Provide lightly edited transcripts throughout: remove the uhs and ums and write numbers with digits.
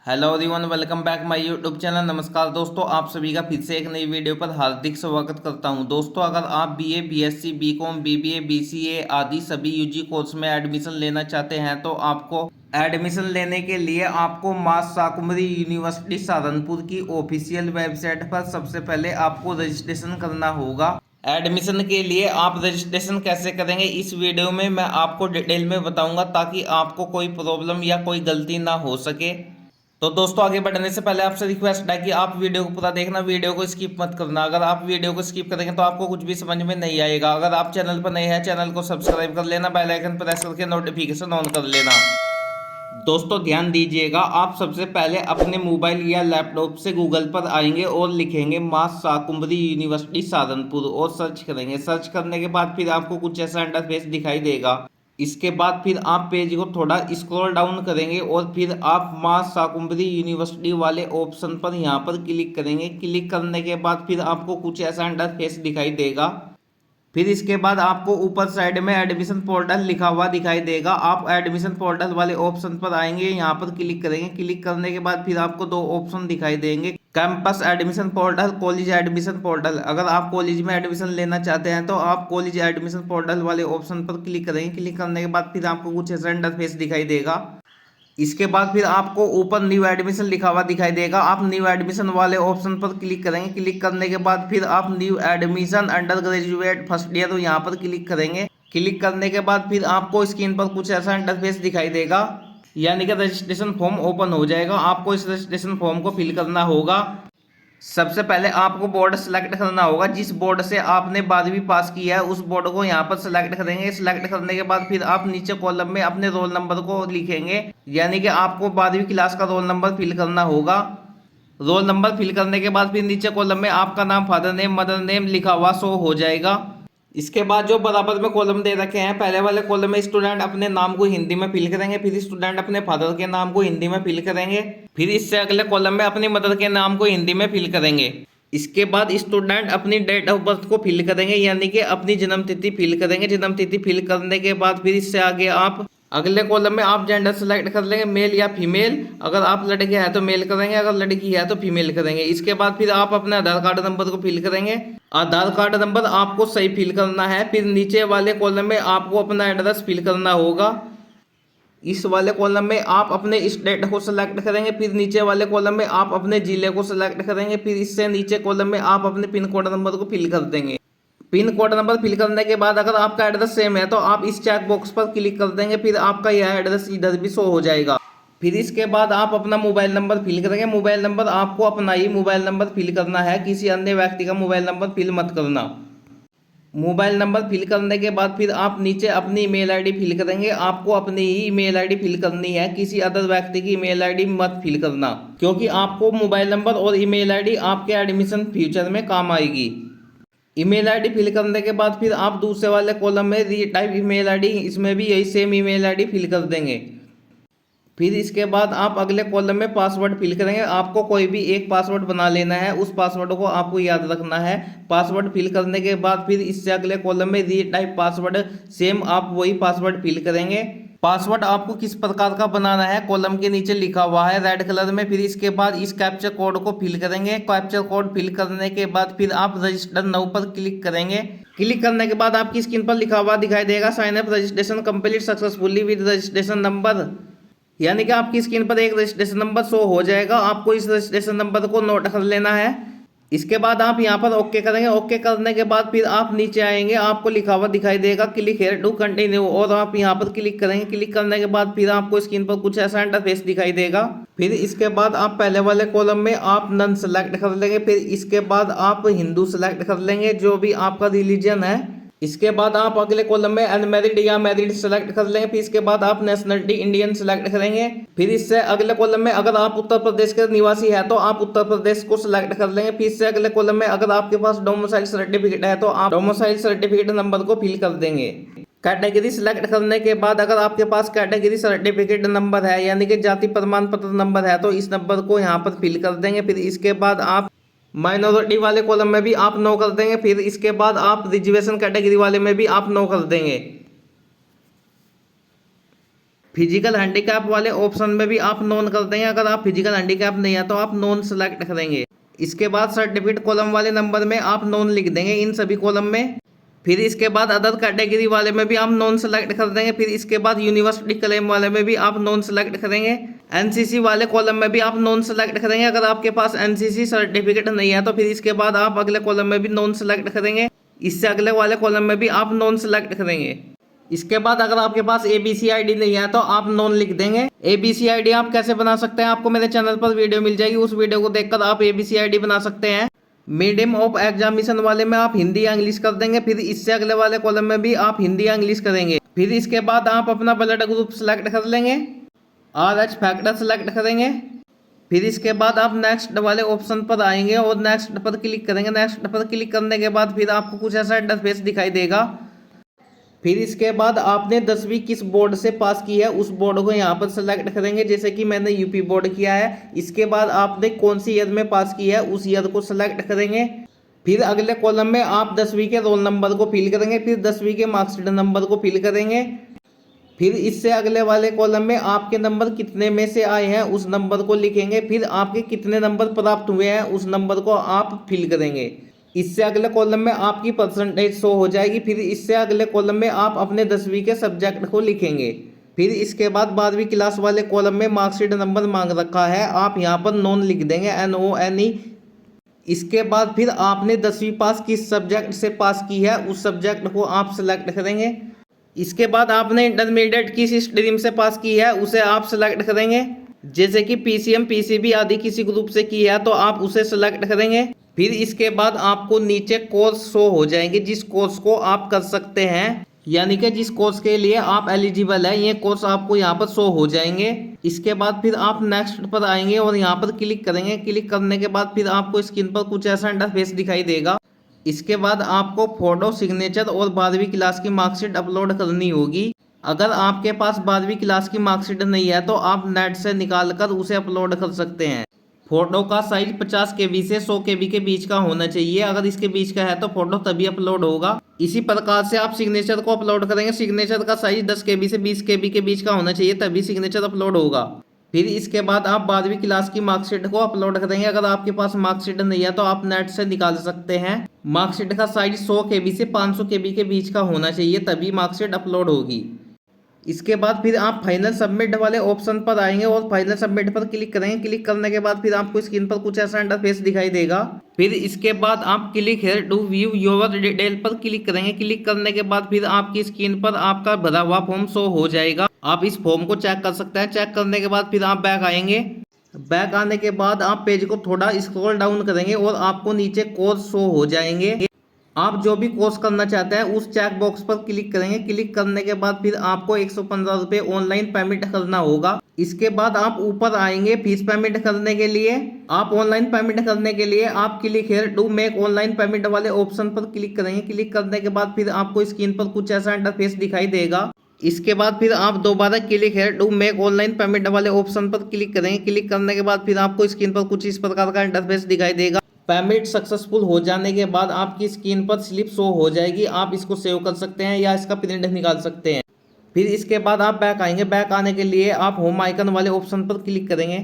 Hello everyone, welcome back my YouTube channel. नमस्कार दोस्तों, आप सभी का फिर से एक नई वीडियो पर हार्दिक स्वागत करता हूं। दोस्तों, अगर आप BA, BSc, BCom, BBA, BCA आदि सभी यूजी कोर्स में एडमिशन लेना चाहते हैं तो आपको एडमिशन लेने के लिए आपको मां शाकुंभरी यूनिवर्सिटी सहारनपुर की ऑफिशियल वेबसाइट पर सबसे पहले आपको रजिस्ट्रेशन करना होगा। एडमिशन के लिए आप रजिस्ट्रेशन कैसे करेंगे इस वीडियो में मैं आपको डिटेल में बताऊंगा, ताकि आपको कोई प्रॉब्लम या कोई गलती ना हो सके। तो दोस्तों, आगे बढ़ने से पहले आपसे रिक्वेस्ट है कि आप वीडियो को पूरा देखना, वीडियो को स्किप मत करना। अगर आप वीडियो को स्किप करेंगे तो आपको कुछ भी समझ में नहीं आएगा। अगर आप चैनल पर नए हैं, चैनल को सब्सक्राइब कर लेना, बेल आइकन प्रेस करके नोटिफिकेशन ऑन कर लेना। दोस्तों ध्यान दीजिएगा, आप सबसे पहले अपने मोबाइल या लैपटॉप से गूगल पर आएंगे और लिखेंगे मां शाकुंभरी यूनिवर्सिटी सहारनपुर और सर्च करेंगे। सर्च करने के बाद फिर आपको कुछ ऐसा इंटरफेस दिखाई देगा। इसके बाद फिर आप पेज को थोड़ा स्क्रॉल डाउन करेंगे और फिर आप मां शाकुंभरी यूनिवर्सिटी वाले ऑप्शन पर यहाँ पर क्लिक करेंगे। क्लिक करने के बाद फिर आपको कुछ ऐसा इंटरफेस दिखाई देगा। फिर इसके बाद आपको ऊपर साइड में एडमिशन पोर्टल लिखा हुआ दिखाई देगा। आप एडमिशन पोर्टल वाले ऑप्शन पर आएंगे, यहाँ पर क्लिक करेंगे। क्लिक करने के बाद फिर आपको दो ऑप्शन दिखाई देंगे, campus admission portal, college admission portal. अगर आप कॉलेज में एडमिशन लेना चाहते हैं तो आप कॉलेज एडमिशन पोर्टल वाले ऑप्शन पर क्लिक करेंगे। क्लिक करने के बाद फिर आपको कुछ ऐसा इंटरफेस दिखाई देगा। इसके बाद फिर आपको ऊपर न्यू एडमिशन लिखा हुआ दिखाई देगा। आप न्यू एडमिशन वाले ऑप्शन पर क्लिक करेंगे। क्लिक करने के बाद फिर आप new admission under graduate first year तो यहाँ पर क्लिक करेंगे। क्लिक करने के बाद फिर आपको स्क्रीन पर कुछ ऐसा इंटरफेस दिखाई देगा, यानी कि रजिस्ट्रेशन फॉर्म ओपन हो जाएगा। आपको इस रजिस्ट्रेशन फॉर्म को फिल करना होगा। सबसे पहले आपको बोर्ड सेलेक्ट करना होगा। जिस बोर्ड से आपने 12वीं पास किया है उस बोर्ड को यहाँ पर सेलेक्ट करेंगे। सेलेक्ट करने के बाद फिर आप नीचे कॉलम में अपने रोल नंबर को लिखेंगे, यानी कि आपको 12वीं क्लास का रोल नंबर फिल करना होगा। रोल नंबर फिल करने के बाद फिर नीचे कॉलम में आपका नाम, फादर नेम, मदर नेम लिखा हुआ शो हो जाएगा। इसके बाद जो बराबर में कॉलम दे रखे हैं, पहले वाले कॉलम में स्टूडेंट अपने नाम को हिंदी में फिल करेंगे, फिर स्टूडेंट अपने फादर के नाम को हिंदी में फिल करेंगे, फिर इससे अगले कॉलम में अपनी मदर के नाम को हिंदी में फिल करेंगे। इसके बाद स्टूडेंट अपनी डेट ऑफ बर्थ को फिल करेंगे, यानी कि अपनी जन्म तिथि फिल करेंगे। जन्म तिथि फिल करने के बाद फिर इससे आगे आप अगले कॉलम में आप जेंडर सेलेक्ट कर लेंगे, मेल या फीमेल। अगर आप लड़के हैं तो मेल करेंगे, अगर लड़की है तो फीमेल करेंगे। इसके बाद फिर आप अपने आधार कार्ड नंबर को फिल करेंगे। आधार कार्ड नंबर आपको सही फिल करना है। फिर नीचे वाले कॉलम में आपको अपना एड्रेस फिल करना होगा। इस वाले कॉलम में आप अपने स्टेट को सिलेक्ट करेंगे। फिर नीचे वाले कॉलम में आप अपने जिले को सिलेक्ट करेंगे। फिर इससे नीचे कॉलम में आप अपने पिन कोड नंबर को फिल कर देंगे। पिन कोड नंबर फिल करने के बाद अगर आपका एड्रेस सेम है तो आप इस चेक बॉक्स पर क्लिक कर देंगे। फिर आपका यह एड्रेस इधर भी शो हो जाएगा। फिर इसके बाद आप अपना मोबाइल नंबर फिल करेंगे। मोबाइल नंबर आपको अपना ही मोबाइल नंबर फिल करना है, किसी अन्य व्यक्ति का मोबाइल नंबर फिल मत करना। मोबाइल नंबर फिल करने के बाद फिर आप नीचे अपनी ईमेल आईडी फिल करेंगे। आपको अपनी ही ईमेल आईडी फिल करनी है, किसी अदर व्यक्ति की ईमेल आईडी मत फिल करना, क्योंकि आपको मोबाइल नंबर और ईमेल आईडी आपके एडमिशन फ्यूचर में काम आएगी। ईमेल आईडी फिल करने के बाद फिर आप दूसरे वाले कॉलम में रीटाइप ईमेल आईडी, इसमें भी यही सेम ईमेल आईडी फिल कर देंगे। फिर इसके बाद आप अगले कॉलम में पासवर्ड फिल करेंगे। आपको कोई भी एक पासवर्ड बना लेना है, उस पासवर्ड को आपको याद रखना है। पासवर्ड फिल करने के बाद फिर इससे अगले कॉलम में रीटाइप पासवर्ड, सेम आप वही पासवर्ड फिल करेंगे। पासवर्ड आपको किस प्रकार का बनाना है कॉलम के नीचे लिखा हुआ है रेड कलर में। फिर इसके बाद इस कैप्चर कोड को फिल करेंगे। कैप्चर कोड फिल करने के बाद फिर आप रजिस्टर नाउ पर क्लिक करेंगे। क्लिक करने के बाद आपकी स्क्रीन पर लिखा हुआ दिखाई देगा sign up registration complete successfully with registration number, यानी कि आपकी स्क्रीन पर एक रजिस्ट्रेशन नंबर शो हो जाएगा। आपको इस रजिस्ट्रेशन नंबर को नोट कर लेना है। इसके बाद आप यहाँ पर ओके करेंगे। ओके करने के बाद फिर आप नीचे आएंगे, आपको लिखा हुआ दिखाई देगा क्लिक हियर टू कंटिन्यू, और आप यहाँ पर क्लिक करेंगे। क्लिक करने के बाद फिर आपको स्क्रीन पर कुछ ऐसा इंटरफेस दिखाई देगा। फिर इसके बाद आप पहले वाले कॉलम में आप नन सेलेक्ट कर लेंगे। फिर इसके बाद आप हिंदू सेलेक्ट कर लेंगे, जो भी आपका रिलीजन है। इसके बाद आप अगले कॉलम में अनमैरिड या मैरिड सेलेक्ट कर लेंगे। फिर इसके बाद आप नेशनलिटी इंडियन सेलेक्ट करेंगे। फिर इससे अगले कॉलम में अगर आप उत्तर प्रदेश के निवासी है तो आप उत्तर प्रदेश को सिलेक्ट कर लेंगे। फिर इससे अगले कॉलम में अगर आपके पास डोमिसाइल सर्टिफिकेट है तो आप डोमिसाइल सर्टिफिकेट नंबर को फिल कर देंगे। कैटेगरी सिलेक्ट करने के बाद अगर आपके पास कैटेगरी सर्टिफिकेट नंबर है, यानी कि जाति प्रमाण पत्र नंबर है, तो इस नंबर को यहाँ पर फिल कर देंगे। फिर इसके बाद आप माइनॉरिटी वाले कॉलम में भी आप नो कर देंगे। फिर इसके बाद आप रिजर्वेशन कैटेगरी वाले में भी आप नो कर देंगे। फिजिकल हैंडीकैप वाले ऑप्शन में भी आप नॉन कर देंगे। अगर आप फिजिकल हैंडीकैप नहीं है तो आप नॉन सेलेक्ट करेंगे। इसके बाद सर्टिफिकेट कॉलम वाले नंबर में आप नॉन लिख देंगे इन सभी कॉलम में। फिर इसके बाद अदर कैटेगरी वाले में भी आप नॉन सेलेक्ट कर देंगे। फिर इसके बाद यूनिवर्सिटी क्लेम वाले में भी आप नॉन सेलेक्ट करेंगे। एनसीसी वाले कॉलम में भी आप नॉन सेलेक्ट करेंगे। अगर आपके पास एनसीसी सर्टिफिकेट नहीं है तो फिर इसके बाद आप अगले कॉलम में भी नॉन सेलेक्ट करेंगे। इससे अगले वाले कॉलम में भी आप नॉन सेलेक्ट करेंगे। इसके बाद अगर आपके पास एबीसी आईडी नहीं है तो आप नॉन लिख देंगे। एबीसी आईडी आप कैसे बना सकते हैं, आपको मेरे चैनल पर वीडियो मिल जाएगी, उस वीडियो को देखकर आप एबीसी आईडी बना सकते हैं। मीडियम ऑफ एग्जामिनेशन वाले में आप हिंदी या इंग्लिश कर देंगे। फिर इससे अगले वाले कॉलम में भी आप हिंदी या इंग्लिश करेंगे। फिर इसके बाद आप अपना ब्लड ग्रुप सेलेक्ट कर लेंगे, RH फैक्टर सेलेक्ट करेंगे। फिर इसके बाद आप नेक्स्ट वाले ऑप्शन पर आएंगे और नेक्स्ट पर क्लिक करेंगे। नेक्स्ट पर क्लिक करने के बाद फिर आपको कुछ ऐसा इंटरफेस दिखाई देगा। फिर इसके बाद आपने 10वीं किस बोर्ड से पास की है उस बोर्ड को यहाँ पर सेलेक्ट करेंगे। जैसे कि मैंने यूपी बोर्ड किया है। इसके बाद आपने कौन सी ईयर में पास की है उस ईयर को सेलेक्ट करेंगे। फिर अगले कॉलम में आप 10वीं के रोल नंबर को फिल करेंगे। फिर 10वीं के मार्कशीट नंबर को फिल करेंगे। फिर इससे अगले वाले कॉलम में आपके नंबर कितने में से आए हैं उस नंबर को लिखेंगे। फिर आपके कितने नंबर प्राप्त हुए हैं उस नंबर को आप फिल करेंगे। इससे अगले कॉलम में आपकी परसेंटेज शो हो जाएगी। फिर इससे अगले कॉलम में आप अपने 10वीं के सब्जेक्ट को लिखेंगे। फिर इसके बाद 12वीं क्लास वाले कॉलम में मार्कशीट नंबर मांग रखा है, आप यहाँ पर नॉन लिख देंगे, NONE। इसके बाद फिर आपने 10वीं पास किस सब्जेक्ट से पास की है उस सब्जेक्ट को आप सेलेक्ट करेंगे। इसके बाद आपने इंटरमीडिएट किस स्ट्रीम से पास की है उसे आप सेलेक्ट करेंगे। जैसे कि PCM PCB आदि किसी ग्रुप से की है तो आप उसे सेलेक्ट करेंगे। फिर इसके बाद आपको नीचे कोर्स शो हो जाएंगे जिस कोर्स को आप कर सकते हैं, यानी कि जिस कोर्स के लिए आप एलिजिबल है, ये कोर्स आपको यहाँ पर शो हो जाएंगे। इसके बाद फिर आप नेक्स्ट पर आएंगे और यहाँ पर क्लिक करेंगे। क्लिक करने के बाद फिर आपको स्क्रीन पर कुछ ऐसा इंटरफेस दिखाई देगा। इसके बाद आपको फोटो, सिग्नेचर और 12वीं क्लास की मार्कशीट अपलोड करनी होगी। अगर आपके पास 12वीं क्लास की मार्कशीट नहीं है तो आप नेट से निकाल कर उसे अपलोड कर सकते हैं। फोटो का साइज 50 KB से 100 KB के बीच का होना चाहिए। अगर इसके बीच का है तो फोटो तभी अपलोड होगा। इसी प्रकार से आप सिग्नेचर को अपलोड करेंगे। सिग्नेचर का साइज 10 KB से 20 KB के बीच का होना चाहिए, तभी सिग्नेचर अपलोड होगा। फिर इसके बाद आप 12वीं क्लास की मार्कशीट को अपलोड करेंगे। अगर आपके पास मार्कशीट नहीं है तो आप नेट से निकाल सकते हैं। मार्कशीट का साइज 100 KB से 500 KB के बीच का होना चाहिए, तभी मार्कशीट अपलोड होगी। इसके बाद फिर आप फाइनल सबमिट वाले ऑप्शन पर आएंगे और फाइनल सबमिट पर क्लिक करेंगे। क्लिक करने के बाद फिर आपको स्क्रीन पर कुछ ऐसा इंटरफेस दिखाई देगा। फिर इसके बाद आप click here to view your detail पर क्लिक करेंगे। क्लिक करने के बाद फिर आपकी स्क्रीन पर आपका भरा हुआ फॉर्म शो हो जाएगा। आप इस फॉर्म को चेक कर सकते हैं। चेक करने के बाद फिर आप बैक आएंगे। बैक आने के बाद आप पेज को थोड़ा स्क्रॉल डाउन करेंगे और आपको नीचे कोर्स शो हो जाएंगे। आप जो भी कोर्स करना चाहते हैं उस चेक बॉक्स पर क्लिक करेंगे। क्लिक करने के बाद फिर आपको 115 रुपये ऑनलाइन पेमेंट करना होगा। इसके बाद आप ऊपर आएंगे फीस पेमेंट करने के लिए। आप ऑनलाइन पेमेंट करने के लिए आप click here to make online payment वाले ऑप्शन पर क्लिक करेंगे। क्लिक करने के बाद फिर आपको स्क्रीन पर कुछ ऐसा इंटरफेस दिखाई देगा। इसके बाद फिर आप दोबारा click here to make online payment वाले ऑप्शन पर क्लिक करेंगे। क्लिक करने के बाद फिर आपको स्क्रीन पर कुछ इस प्रकार का इंटरफेस दिखाई देगा। पेमेंट सक्सेसफुल हो जाने के बाद आपकी स्क्रीन पर स्लिप शो हो जाएगी। आप इसको सेव कर सकते हैं या इसका प्रिंट निकाल सकते हैं। फिर इसके बाद आप बैक आएंगे। बैक आने के लिए आप होम आइकन वाले ऑप्शन पर क्लिक करेंगे।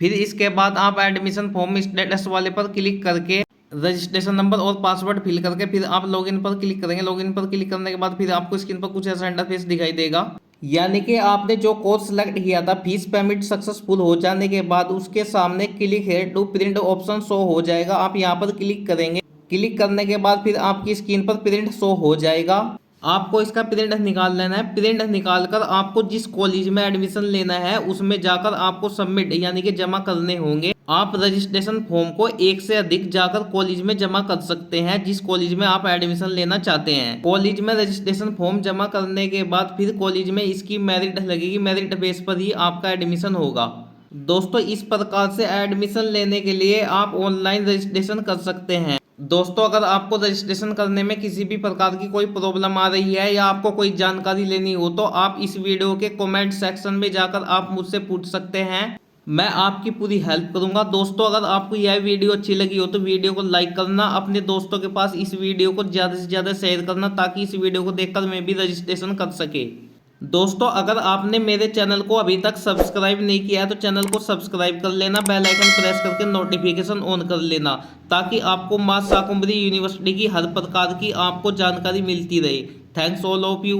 फिर इसके बाद आप एडमिशन फॉर्म स्टेटस वाले पर क्लिक करके रजिस्ट्रेशन नंबर और पासवर्ड फिल करके फिर आप लॉगिन पर क्लिक करेंगे। लॉगिन पर क्लिक करने के बाद फिर आपको स्क्रीन पर कुछ ऐसा इंटरफेस दिखाई देगा, यानी कि आपने जो कोर्स सेलेक्ट किया था फीस पेमेंट सक्सेसफुल हो जाने के बाद उसके सामने click here to print option show हो जाएगा। आप यहाँ पर क्लिक करेंगे। क्लिक करने के बाद फिर आपकी स्क्रीन पर प्रिंट शो हो जाएगा। आपको इसका प्रिंट निकाल लेना है। प्रिंट निकाल कर आपको जिस कॉलेज में एडमिशन लेना है उसमें जाकर आपको सबमिट यानी कि जमा करने होंगे। आप रजिस्ट्रेशन फॉर्म को एक से अधिक जाकर कॉलेज में जमा कर सकते हैं जिस कॉलेज में आप एडमिशन लेना चाहते हैं। कॉलेज में रजिस्ट्रेशन फॉर्म जमा करने के बाद फिर कॉलेज में इसकी मेरिट लगेगी। मेरिट बेस पर ही आपका एडमिशन होगा। दोस्तों इस प्रकार से एडमिशन लेने के लिए आप ऑनलाइन रजिस्ट्रेशन कर सकते हैं। दोस्तों अगर आपको रजिस्ट्रेशन करने में किसी भी प्रकार की कोई प्रॉब्लम आ रही है या आपको कोई जानकारी लेनी हो तो आप इस वीडियो के कमेंट सेक्शन में जाकर आप मुझसे पूछ सकते हैं। मैं आपकी पूरी हेल्प करूंगा। दोस्तों अगर आपको यह वीडियो अच्छी लगी हो तो वीडियो को लाइक करना, अपने दोस्तों के पास इस वीडियो को ज़्यादा से ज़्यादा शेयर करना ताकि इस वीडियो को देखकर मैं भी रजिस्ट्रेशन कर सके। दोस्तों अगर आपने मेरे चैनल को अभी तक सब्सक्राइब नहीं किया है तो चैनल को सब्सक्राइब कर लेना, बेल आइकन प्रेस करके नोटिफिकेशन ऑन कर लेना, ताकि आपको मां शाकंभरी यूनिवर्सिटी की हर प्रकार की आपको जानकारी मिलती रहे। Thanks all of you.